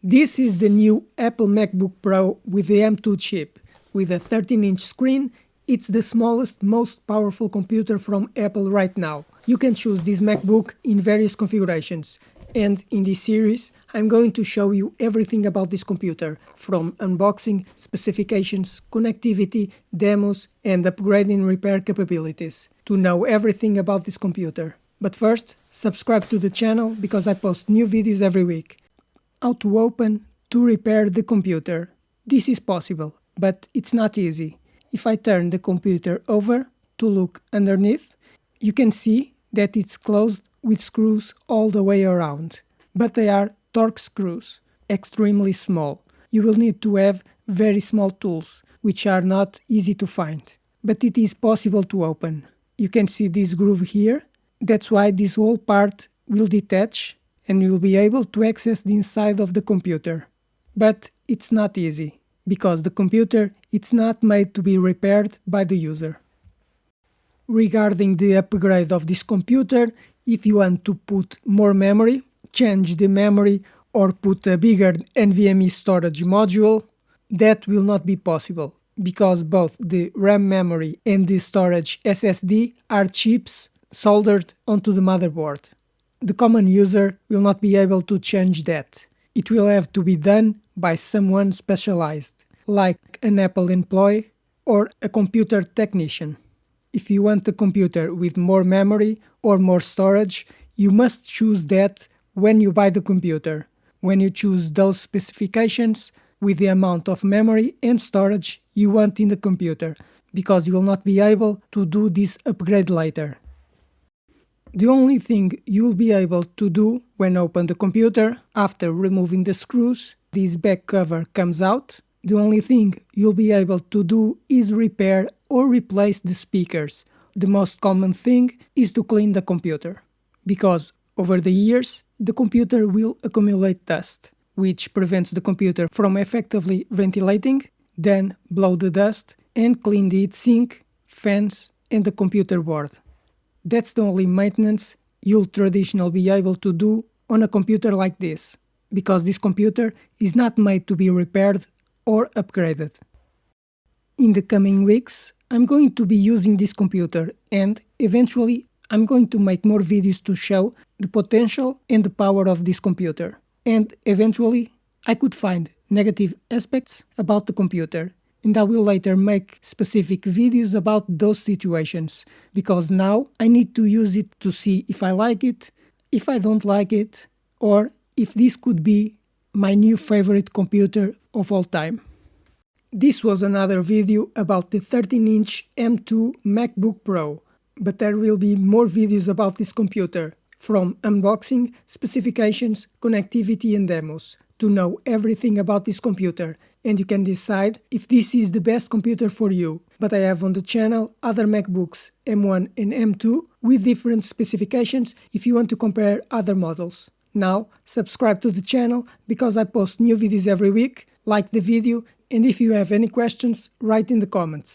This is the new Apple MacBook Pro with the M2 chip. With a 13-inch screen, it's the smallest, most powerful computer from Apple right now. You can choose this MacBook in various configurations. And in this series, I'm going to show you everything about this computer, from unboxing, specifications, connectivity, demos, and upgrading repair capabilities, to know everything about this computer. But first, subscribe to the channel because I post new videos every week. How to open, to repair the computer. This is possible, but it's not easy. If I turn the computer over to look underneath, you can see that it's closed with screws all the way around. But they are Torx screws, extremely small. You will need to have very small tools, which are not easy to find. But it is possible to open. You can see this groove here. That's why this whole part will detach and you will be able to access the inside of the computer. But it's not easy, because the computer it's not made to be repaired by the user. Regarding the upgrade of this computer, if you want to put more memory, change the memory or put a bigger NVMe storage module, that will not be possible, because both the RAM memory and the storage SSD are chips soldered onto the motherboard. The common user will not be able to change that. It will have to be done by someone specialized, like an Apple employee or a computer technician. If you want a computer with more memory or more storage, you must choose that when you buy the computer. When you choose those specifications with the amount of memory and storage you want in the computer, because you will not be able to do this upgrade later. The only thing you'll be able to do when open the computer, after removing the screws, this back cover comes out. The only thing you'll be able to do is repair or replace the speakers. The most common thing is to clean the computer, because over the years the computer will accumulate dust, which prevents the computer from effectively ventilating, then blow the dust and clean the heatsink, fans and the computer board. That's the only maintenance you'll traditionally be able to do on a computer like this, because this computer is not made to be repaired or upgraded. In the coming weeks, I'm going to be using this computer, and eventually I'm going to make more videos to show the potential and the power of this computer. And eventually I could find negative aspects about the computer, and I will later make specific videos about those situations, because now I need to use it to see if I like it, if I don't like it, or if this could be my new favorite computer of all time. This was another video about the 13-inch M2 MacBook Pro, but there will be more videos about this computer, from unboxing, specifications, connectivity and demos, to know everything about this computer, and you can decide if this is the best computer for you. But I have on the channel other MacBooks M1 and M2 with different specifications if you want to compare other models. Now, subscribe to the channel because I post new videos every week, like the video, and if you have any questions, write in the comments.